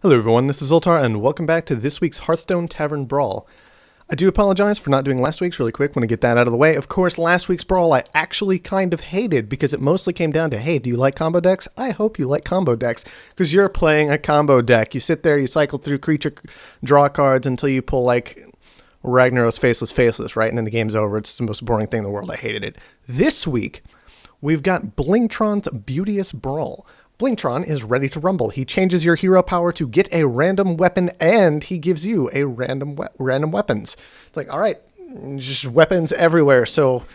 Hello everyone, this is Zoltar, and welcome back to this week's Hearthstone Tavern Brawl. I do apologize for not doing last week's really quick. Want to get that out of the way. Of course, last week's Brawl I actually kind of hated because it mostly came down to, hey, do you like combo decks? I hope you like combo decks, because you're playing a combo deck. You sit there, you cycle through creature draw cards until you pull, like, Ragnaros Faceless, right? And then the game's over. It's the most boring thing in the world. I hated it. This week, we've got Blingtron's Beauteous Brawl. Blingtron is ready to rumble. He changes your hero power to get a random weapon, and he gives you a random weapons. It's like, all right, just weapons everywhere. So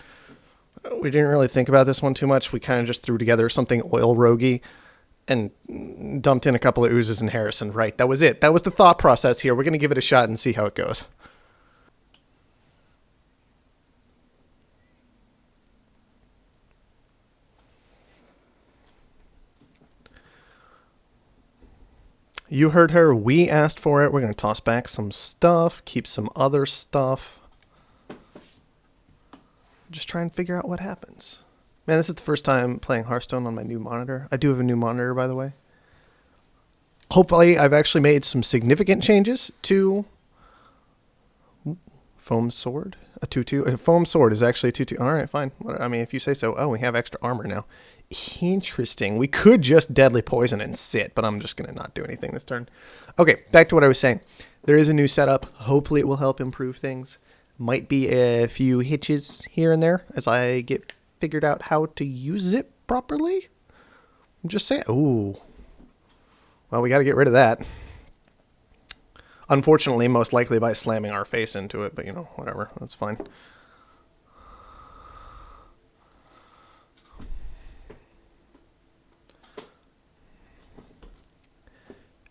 we didn't really think about this one too much. We kind of just threw together something oil roguey and dumped in a couple of oozes and Harrison. Right, that was it. That was the thought process here. We're going to give it a shot and see how it goes. You heard her. We asked for it. We're going to toss back some stuff, keep some other stuff. Just try and figure out what happens. Man, this is the first time playing Hearthstone on my new monitor. I do have a new monitor, by the way. Hopefully, I've actually made some significant changes to Foam Sword. A 2-2. A Foam Sword is actually a 2-2. All right, fine. I mean, if you say so. Oh, we have extra armor now. Interesting. We could just Deadly Poison and sit, but I'm just going to not do anything this turn. Okay, back to what I was saying. There is a new setup. Hopefully it will help improve things. Might be a few hitches here and there as I get figured out how to use it properly. I'm just saying. Ooh. Well, we got to get rid of that. Unfortunately, most likely by slamming our face into it, but you know, whatever. That's fine.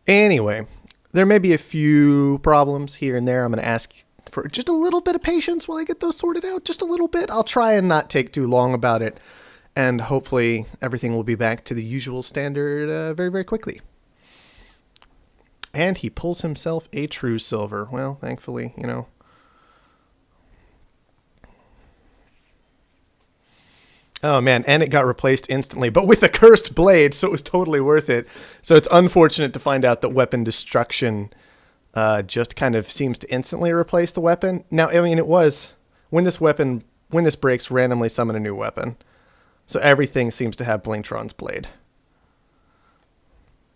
Anyway, there may be a few problems here and there. I'm going to ask for just a little bit of patience while I get those sorted out. Just a little bit. I'll try and not take too long about it. And hopefully everything will be back to the usual standard very, very quickly. And he pulls himself a true silver. Well, thankfully, you know. Oh, man, and it got replaced instantly, but with a cursed blade, so it was totally worth it. So it's unfortunate to find out that weapon destruction just kind of seems to instantly replace the weapon. Now, I mean, it was, when this breaks, randomly summon a new weapon. So everything seems to have Blingtron's blade.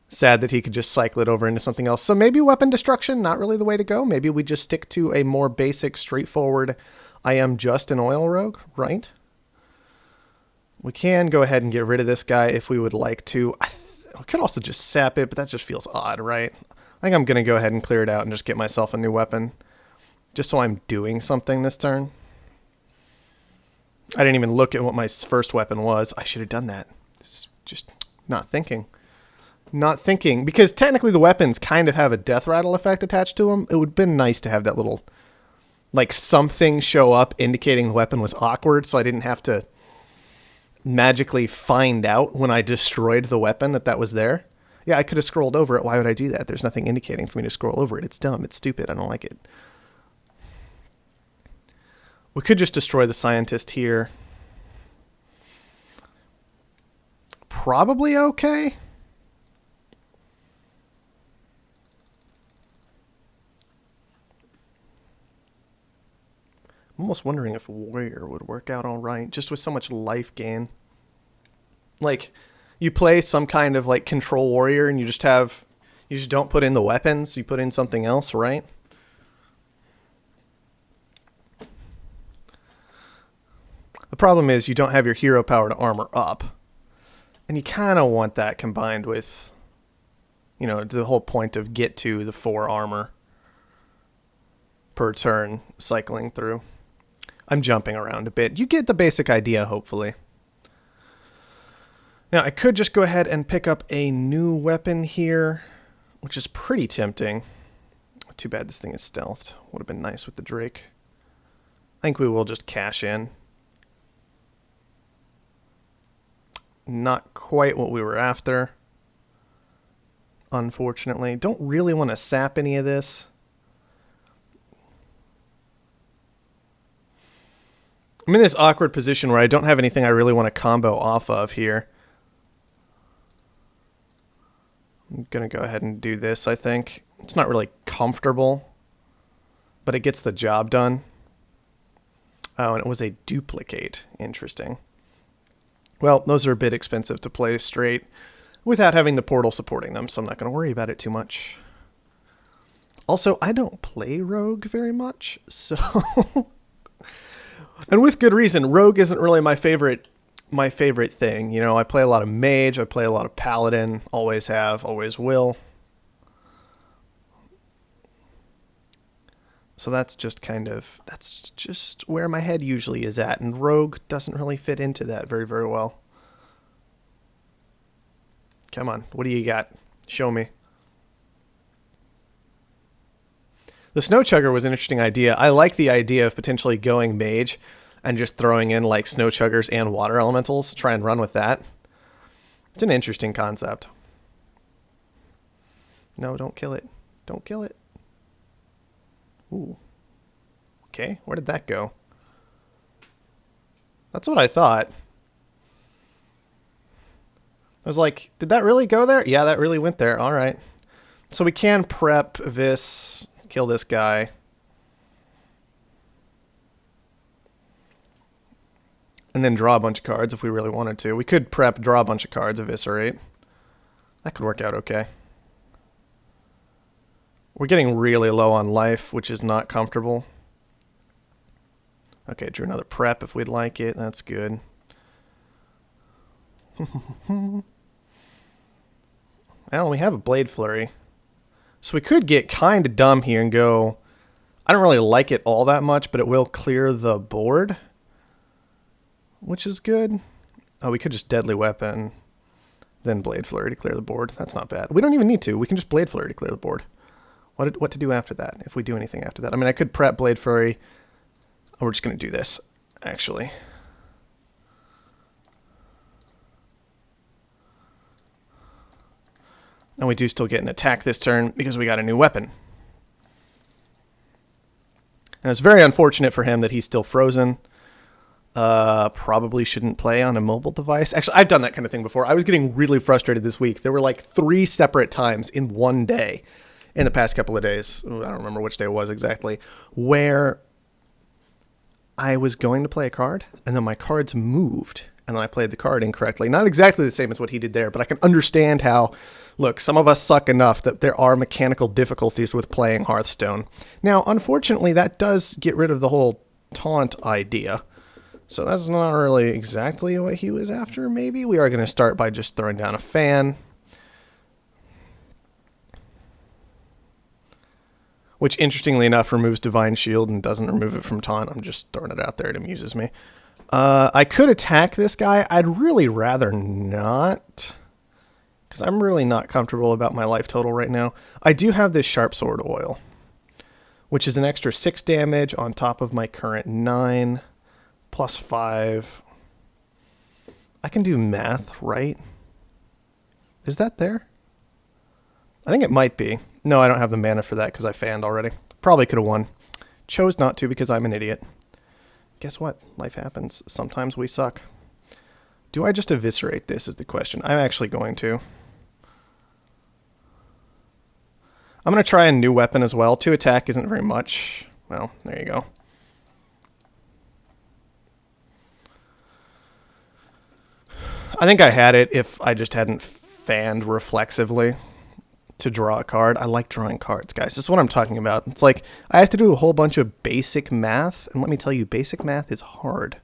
Sad that he could just cycle it over into something else. So maybe weapon destruction, not really the way to go. Maybe we just stick to a more basic, straightforward, I am just an oil rogue, right? We can go ahead and get rid of this guy if we would like to. I could also just sap it, but that just feels odd, right? I think I'm going to go ahead and clear it out and just get myself a new weapon. Just so I'm doing something this turn. I didn't even look at what my first weapon was. I should have done that. It's just not thinking. Not thinking. Because technically the weapons kind of have a death rattle effect attached to them. It would have been nice to have that little, like, something show up indicating the weapon was awkward, so I didn't have to magically find out when I destroyed the weapon that was there. Yeah, I could have scrolled over it. Why would I do that? There's nothing indicating for me to scroll over it. It's dumb. It's stupid. I don't like it. We could just destroy the scientist here. Probably okay. I'm almost wondering if Warrior would work out all right, just with so much life gain. Like, you play some kind of, like, control Warrior, and you just don't put in the weapons, you put in something else, right? The problem is you don't have your hero power to armor up. And you kind of want that combined with, you know, the whole point of get to the 4 armor per turn cycling through. I'm jumping around a bit. You get the basic idea, hopefully. Now, I could just go ahead and pick up a new weapon here, which is pretty tempting. Too bad this thing is stealthed. Would have been nice with the Drake. I think we will just cash in. Not quite what we were after, unfortunately. Don't really want to sap any of this. I'm in this awkward position where I don't have anything I really want to combo off of here. I'm going to go ahead and do this, I think. It's not really comfortable, but it gets the job done. Oh, and it was a duplicate. Interesting. Well, those are a bit expensive to play straight without having the portal supporting them, so I'm not going to worry about it too much. Also, I don't play Rogue very much, so... And with good reason. Rogue isn't really my favorite thing. You know, I play a lot of Mage, I play a lot of Paladin, always have, always will. So that's just where my head usually is at, and Rogue doesn't really fit into that very, very well. Come on, what do you got? Show me. The Snow Chugger was an interesting idea. I like the idea of potentially going Mage and just throwing in like Snow Chuggers and Water Elementals. Try and run with that. It's an interesting concept. No, don't kill it. Don't kill it. Ooh. Okay, where did that go? That's what I thought. I was like, did that really go there? Yeah, that really went there. All right. So we can prep this, kill this guy. And then draw a bunch of cards if we really wanted to. We could prep, draw a bunch of cards, eviscerate. That could work out okay. We're getting really low on life, which is not comfortable. Okay, drew another prep if we'd like it. That's good. Well, we have a Blade Flurry. So we could get kind of dumb here and go... I don't really like it all that much, but it will clear the board. Which is good. Oh, we could just Deadly Weapon, then Blade Flurry to clear the board. That's not bad. We don't even need to. We can just Blade Flurry to clear the board. What to do after that, if we do anything after that? I mean, I could prep Blade Flurry. Oh, we're just going to do this, actually. And we do still get an attack this turn because we got a new weapon. And it's very unfortunate for him that he's still frozen. Probably shouldn't play on a mobile device. Actually, I've done that kind of thing before. I was getting really frustrated this week. There were like 3 separate times in one day in the past couple of days. I don't remember which day it was exactly, where I was going to play a card and then my cards moved and then I played the card incorrectly. Not exactly the same as what he did there, but I can understand how, look, some of us suck enough that there are mechanical difficulties with playing Hearthstone. Now, unfortunately, that does get rid of the whole taunt idea. So that's not really exactly what he was after, maybe. We are going to start by just throwing down a fan. Which, interestingly enough, removes Divine Shield and doesn't remove it from taunt. I'm just throwing it out there. It amuses me. I could attack this guy. I'd really rather not, because I'm really not comfortable about my life total right now. I do have this Sharp Sword Oil, which is an extra 6 damage on top of my current 9, plus 5. I can do math, right? Is that there? I think it might be. No, I don't have the mana for that because I fanned already. Probably could have won. Chose not to because I'm an idiot. Guess what? Life happens. Sometimes we suck. Do I just eviscerate this is the question. I'm actually going to. I'm going to try a new weapon as well. 2 attack isn't very much. Well, there you go. I think I had it if I just hadn't fanned reflexively to draw a card. I like drawing cards, guys. This is what I'm talking about. It's like I have to do a whole bunch of basic math, and let me tell you, basic math is hard.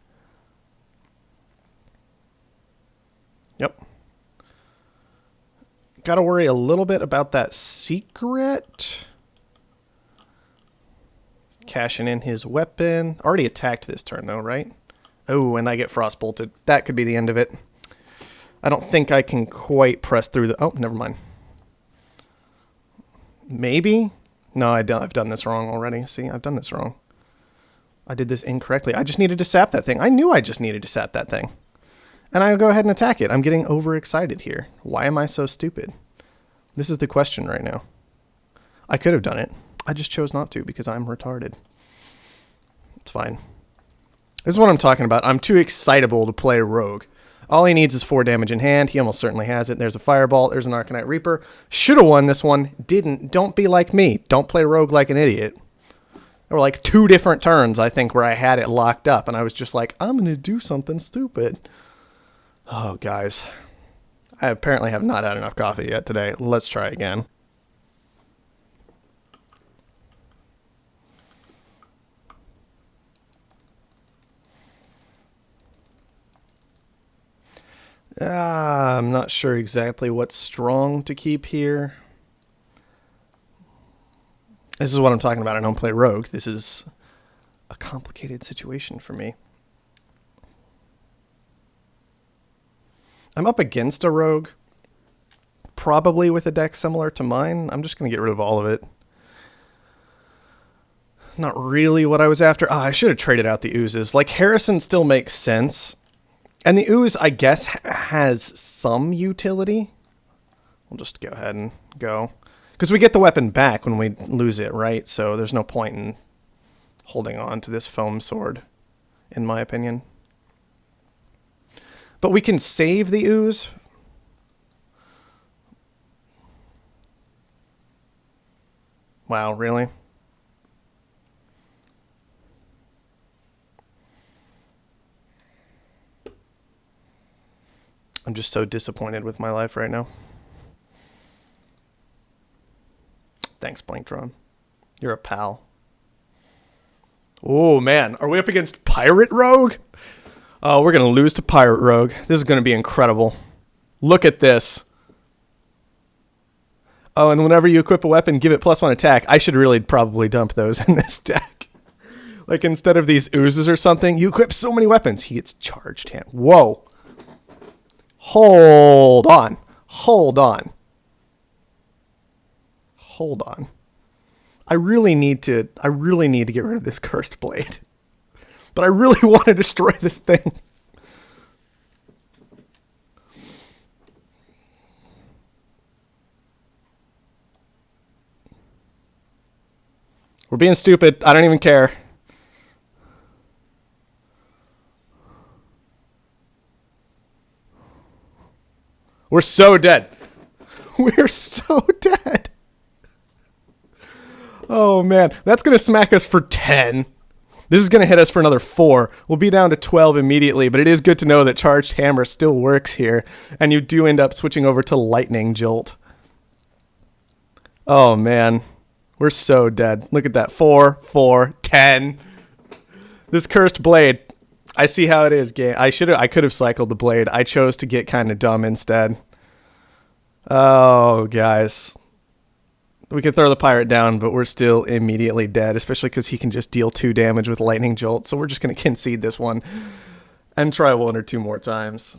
Yep. Got to worry a little bit about that secret. Cashing in his weapon. Already attacked this turn, though, right? Oh, and I get frostbolted. That could be the end of it. I don't think I can quite press through the... Oh, never mind. Maybe? No, I've done this wrong already. See, I've done this wrong. I did this incorrectly. I just needed to sap that thing. I knew I just needed to sap that thing. And I'll go ahead and attack it. I'm getting overexcited here. Why am I so stupid? This is the question right now. I could have done it. I just chose not to because I'm retarded. It's fine. This is what I'm talking about. I'm too excitable to play Rogue. All he needs is 4 damage in hand. He almost certainly has it. There's a Fireball. There's an Arcanite Reaper. Should have won this one. Didn't. Don't be like me. Don't play Rogue like an idiot. There were like 2 different turns, I think, where I had it locked up, and I was just like, I'm going to do something stupid. Oh, guys. I apparently have not had enough coffee yet today. Let's try again. I'm not sure exactly what's strong to keep here. This is what I'm talking about. I don't play Rogue. This is a complicated situation for me. I'm up against a Rogue, probably with a deck similar to mine. I'm just going to get rid of all of it. Not really what I was after. I should have traded out the Oozes. Like, Harrison still makes sense. And the Ooze, I guess, has some utility. We'll just go ahead and go. Because we get the weapon back when we lose it, right? So there's no point in holding on to this foam sword, in my opinion. But we can save the Ooze. Wow, really? I'm just so disappointed with my life right now. Thanks, Blingtron. You're a pal. Oh, man. Are we up against Pirate Rogue? Oh, we're going to lose to Pirate Rogue. This is going to be incredible. Look at this. Oh, and whenever you equip a weapon, give it +1 attack. I should really probably dump those in this deck. Like, instead of these Oozes or something, you equip so many weapons. He gets charged hand. Whoa. Hold on. Hold on. Hold on. I really need to get rid of this Cursed Blade. But I really want to destroy this thing. We're being stupid. I don't even care. We're so dead. We're so dead. Oh, man. That's going to smack us for 10. This is going to hit us for another 4. We'll be down to 12 immediately, but it is good to know that Charged Hammer still works here, and you do end up switching over to Lightning Jolt. Oh, man. We're so dead. Look at that. 4, 4, 10. This Cursed Blade. I see how it is, game. I could have cycled the Blade. I chose to get kind of dumb instead. Oh, guys. We could throw the Pirate down, but we're still immediately dead, especially because he can just deal 2 damage with Lightning Jolt. So we're just going to concede this one and try 1 or 2 more times.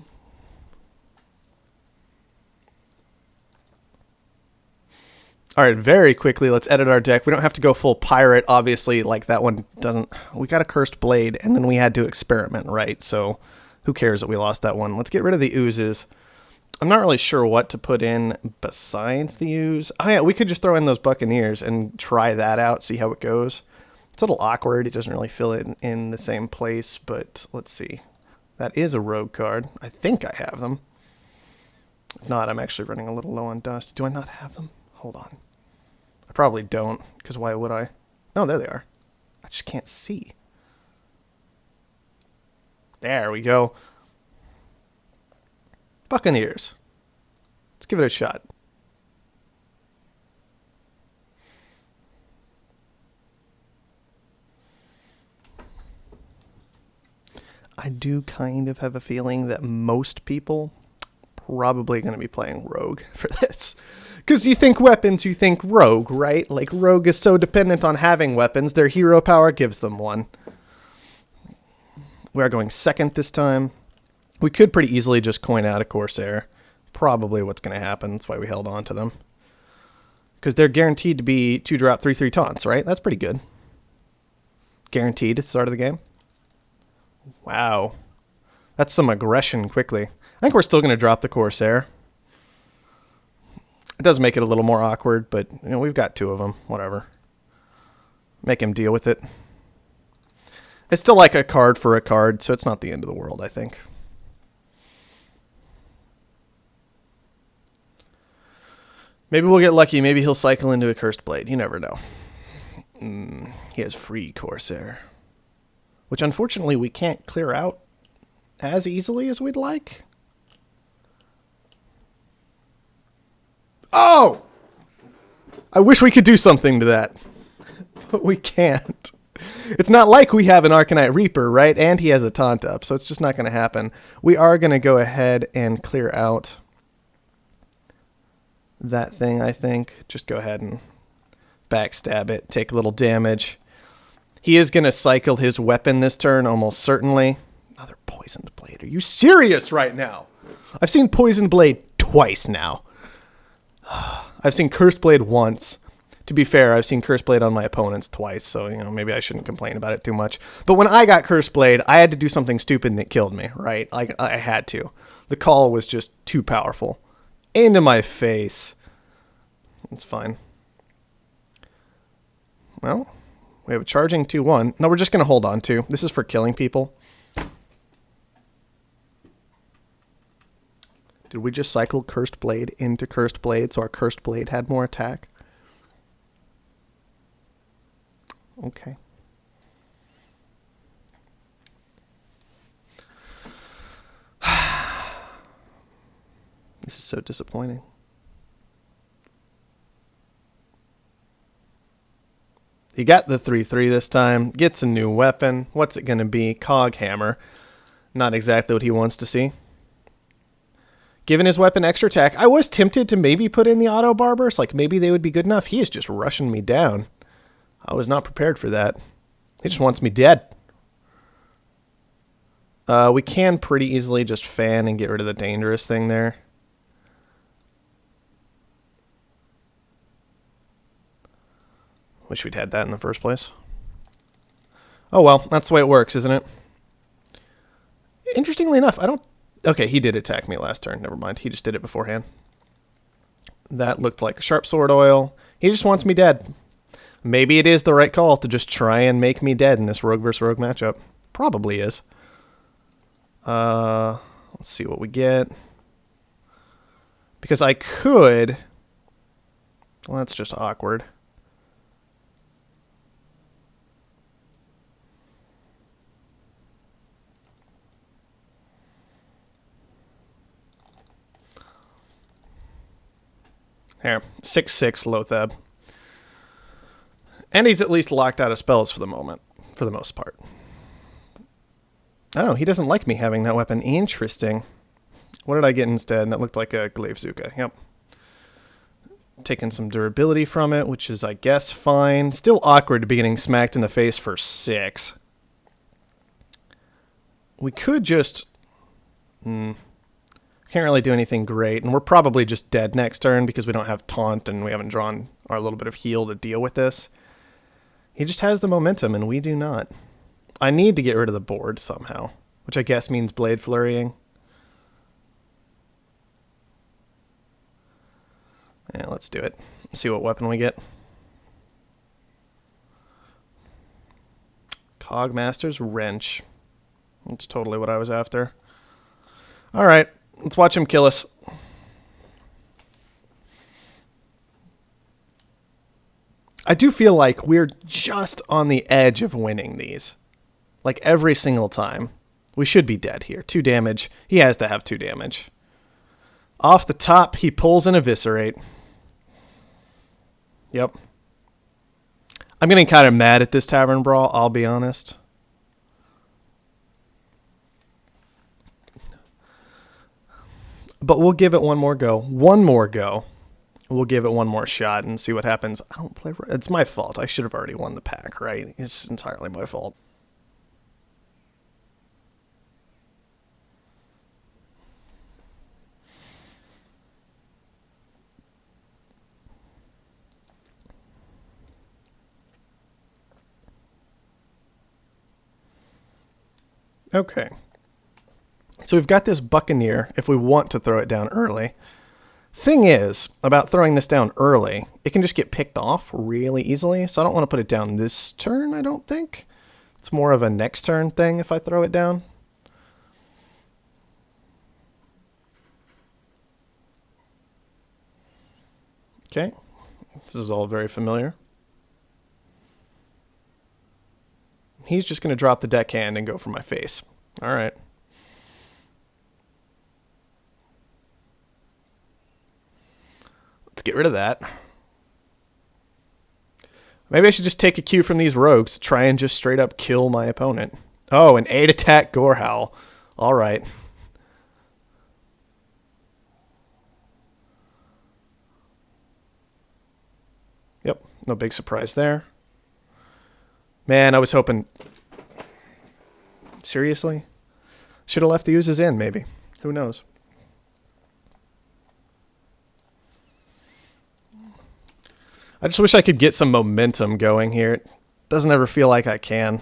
All right, very quickly, let's edit our deck. We don't have to go full Pirate, obviously. Like, that one doesn't... We got a Cursed Blade, and then we had to experiment, right? So who cares that we lost that one? Let's get rid of the Oozes. I'm not really sure what to put in besides the Ooze. Oh, yeah, we could just throw in those Buccaneers and try that out, see how it goes. It's a little awkward. It doesn't really fill it in the same place, but let's see. That is a Rogue card. I think I have them. If not, I'm actually running a little low on dust. Do I not have them? Hold on. I probably don't, because why would I? No, there they are. I just can't see. There we go. Buccaneers. Let's give it a shot. I do kind of have a feeling that most people probably going to be playing Rogue for this. Because you think weapons, you think Rogue, right? Like, Rogue is so dependent on having weapons. Their hero power gives them one. We are going second this time. We could pretty easily just coin out a Corsair. Probably what's going to happen. That's why we held on to them. Because they're guaranteed to be 2-drop 3/3 taunts, right? That's pretty good. Guaranteed at the start of the game. Wow. That's some aggression quickly. I think we're still going to drop the Corsair. It does make it a little more awkward, but you know, we've got 2 of them. Whatever. Make him deal with it. It's still like a card for a card, so it's not the end of the world, I think. Maybe we'll get lucky. Maybe he'll cycle into a Cursed Blade. You never know. He has free Corsair, which unfortunately we can't clear out as easily as we'd like. Oh! I wish we could do something to that, but we can't. It's not like we have an Arcanite Reaper, right? And he has a taunt up, so it's just not going to happen. We are going to go ahead and clear out that thing, I think. Just go ahead and backstab it, take a little damage. He is going to cycle his weapon this turn, almost certainly. Another Poisoned Blade. Are you serious right now? I've seen Poisoned Blade twice now. I've seen Cursed Blade once. To be fair, I've seen Cursed Blade on my opponents twice, so maybe I shouldn't complain about it too much. But when I got Cursed Blade, I had to do something stupid and it killed me, right? Like, I had to. The call was just too powerful. Into my face. It's fine. Well, we have a charging 2-1. No, we're just going to hold on to. This is for killing people. Did we just cycle Cursed Blade into Cursed Blade so our Cursed Blade had more attack? Okay. This is so disappointing. He got the 3-3 this time. Gets a new weapon. What's it going to be? Cog Hammer. Not exactly what he wants to see. Given his weapon extra attack, I was tempted to maybe put in the auto barbers. Like, maybe they would be good enough. He is just rushing me down. I was not prepared for that. He just wants me dead. We can pretty easily just fan and get rid of the dangerous thing there. Wish we'd had that in the first place. Oh well, that's the way it works, isn't it? Interestingly enough, I don't... Okay, he did attack me last turn. Never mind. He just did it beforehand. That looked like a Sharp Sword Oil. He just wants me dead. Maybe it is the right call to just try and make me dead in this rogue versus rogue matchup. Probably is. Let's see what we get. Because I could... Well, that's just awkward. Here, 6/6 Lothab. And he's at least locked out of spells for the moment, for the most part. Oh, he doesn't like me having that weapon. Interesting. What did I get instead? That looked like a Glaivezuka. Yep. Taking some durability from it, which is, I guess, fine. Still awkward to be getting smacked in the face for 6. We could just... Can't really do anything great, and we're probably just dead next turn because we don't have taunt and we haven't drawn our little bit of heal to deal with this. He just has the momentum, and we do not. I need to get rid of the board somehow, which I guess means Blade Flurrying. Yeah, let's do it. See what weapon we get. Cogmaster's Wrench. That's totally what I was after. All right. Let's watch him kill us. I do feel like we're just on the edge of winning these. Like every single time. We should be dead here. 2 damage. He has to have 2 damage. Off the top, he pulls an Eviscerate. Yep. I'm getting kind of mad at this Tavern Brawl, I'll be honest. But we'll give it one more go. One more go. We'll give it one more shot and see what happens. I don't play... It's my fault. I should have already won the pack, right? It's entirely my fault. Okay. So we've got this Buccaneer if we want to throw it down early. Thing is, about throwing this down early, it can just get picked off really easily, so I don't want to put it down this turn, I don't think. It's more of a next turn thing if I throw it down. Okay. This is all very familiar. He's just going to drop the deckhand and go for my face. All right. Let's get rid of that. Maybe I should just take a cue from these rogues to try and just straight up kill my opponent. Oh, an 8 attack Gorehowl. All right. Yep, no big surprise there. Man, I was hoping... Seriously? Should have left the oozes in, maybe. Who knows? I just wish I could get some momentum going here. It doesn't ever feel like I can.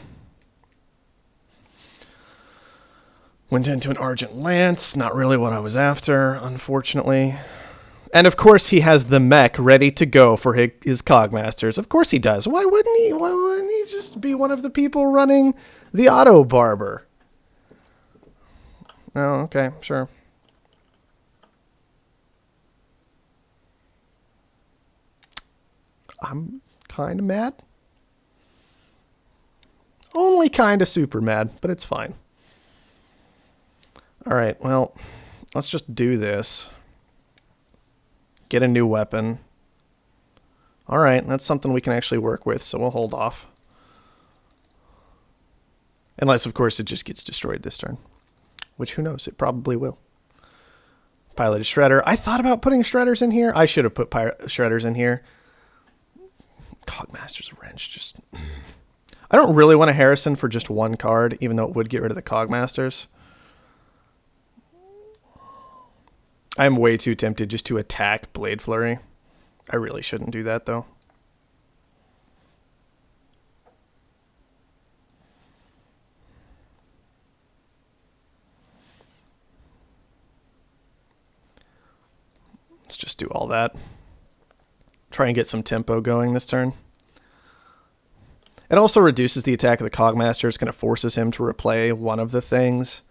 Went into an Argent Lance. Not really what I was after, unfortunately. And of course he has the mech ready to go for his Cogmasters. Of course he does. Why wouldn't he? Why wouldn't he just be one of the people running the auto barber? Oh, okay, sure. I'm kind of mad. Only kind of super mad, but it's fine. All right, well, let's just do this. Get a new weapon. All right, that's something we can actually work with, so we'll hold off. Unless, of course, it just gets destroyed this turn. Which, who knows? It probably will. Piloted Shredder. I thought about putting Shredders in here. I should have put Shredders in here. Cogmaster's Wrench. Just... I don't really want a Harrison for just one card, even though it would get rid of the Cogmasters. I'm way too tempted just to attack Blade Flurry. I really shouldn't do that, though. Let's just do all that. Try and get some tempo going this turn. It also reduces the attack of the Cogmasters, kind of forces him to replay one of the things.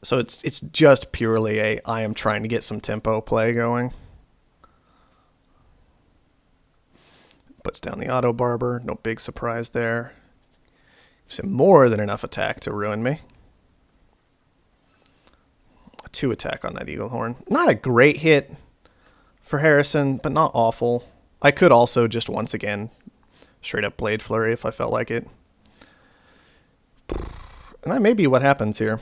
So it's just purely a I am trying to get some tempo play going. Puts down the auto barber, no big surprise there. Gives him more than enough attack to ruin me. A 2 attack on that Eagle Horn. Not a great hit for Harrison, but not awful. I could also just once again straight up Blade Flurry if I felt like it. And that may be what happens here.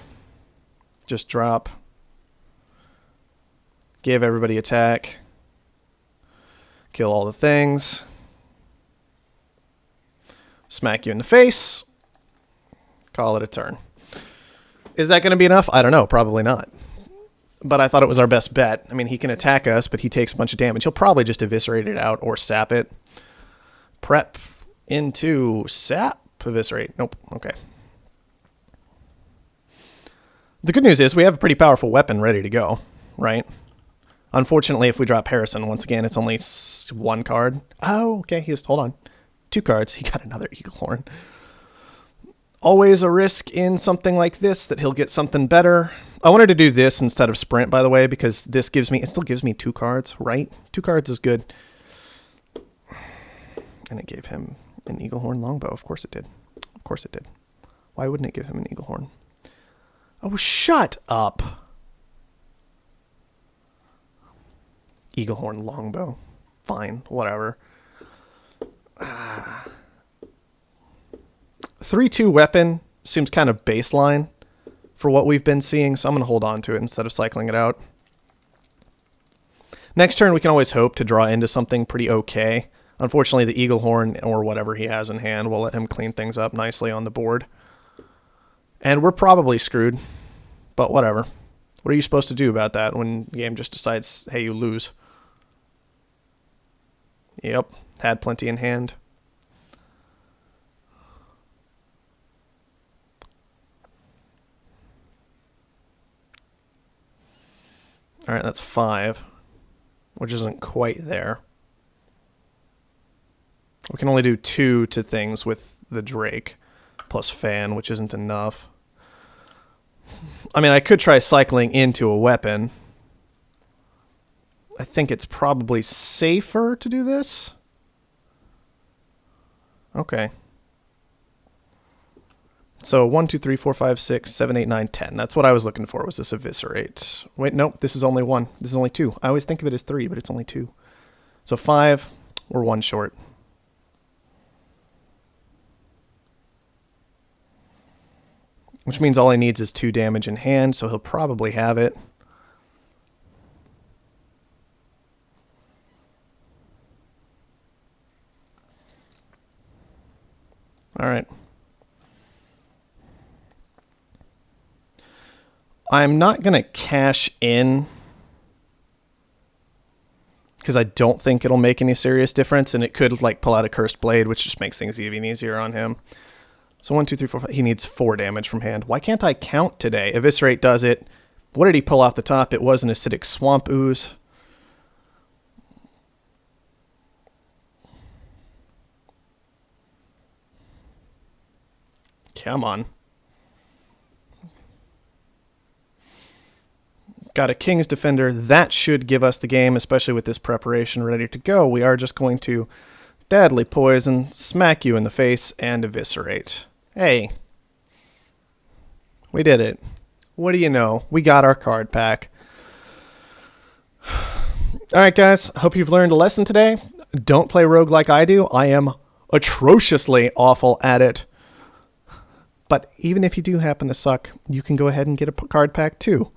Just drop. Give everybody attack. Kill all the things. Smack you in the face. Call it a turn. Is that going to be enough? I don't know. Probably not. But I thought it was our best bet. I mean, he can attack us, but he takes a bunch of damage. He'll probably just eviscerate it out or sap it. Prep into sap. Eviscerate. Nope. Okay. The good news is we have a pretty powerful weapon ready to go, right? Unfortunately, if we drop Harrison, once again, it's only 1 card. Oh, okay. Hold on. 2 cards. He got another Eagle Horn. Always a risk in something like this that he'll get something better. I wanted to do this instead of Sprint, by the way, because this gives me, it still gives me 2 cards, right? 2 cards is good. And it gave him an Eagle Horn Longbow. Of course it did. Of course it did. Why wouldn't it give him an Eagle Horn? Oh, shut up. Eagle Horn Longbow. Fine, whatever. 3-2 weapon seems kind of baseline for what we've been seeing, so I'm going to hold on to it instead of cycling it out. Next turn, we can always hope to draw into something pretty okay. Unfortunately, the Eagle Horn or whatever he has in hand will let him clean things up nicely on the board. And we're probably screwed, but whatever. What are you supposed to do about that when the game just decides, hey, you lose? Yep, had plenty in hand. All right, that's 5, which isn't quite there. We can only do 2 to things with the Drake, plus Fan, which isn't enough. I mean, I could try cycling into a weapon. I think it's probably safer to do this. Okay. So 1, 2, 3, 4, 5, 6, 7, 8, 9, 10. That's what I was looking for, was this eviscerate. Wait, nope, this is only 1. This is only 2. I always think of it as 3, but it's only 2. So 5, we're 1 short. Which means all he needs is 2 damage in hand, so he'll probably have it. Alright. I'm not going to cash in because I don't think it'll make any serious difference, and it could like pull out a Cursed Blade, which just makes things even easier on him. So 1, 2, 3, 4, 5. He needs 4 damage from hand. Why can't I count today? Eviscerate does it. What did he pull off the top? It was an Acidic Swamp Ooze. Come on. Got a King's Defender. That should give us the game, especially with this preparation ready to go. We are just going to deadly poison, smack you in the face, and eviscerate. Hey. We did it. What do you know? We got our card pack. Alright guys, hope you've learned a lesson today. Don't play rogue like I do. I am atrociously awful at it. But even if you do happen to suck, you can go ahead and get a card pack too.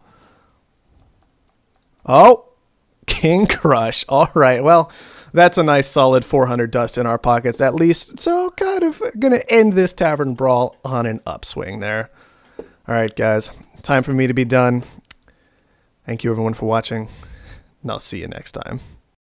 Oh, King Crush. All right, well, that's a nice solid 400 dust in our pockets at least. So kind of going to end this Tavern Brawl on an upswing there. All right, guys, time for me to be done. Thank you everyone for watching, and I'll see you next time.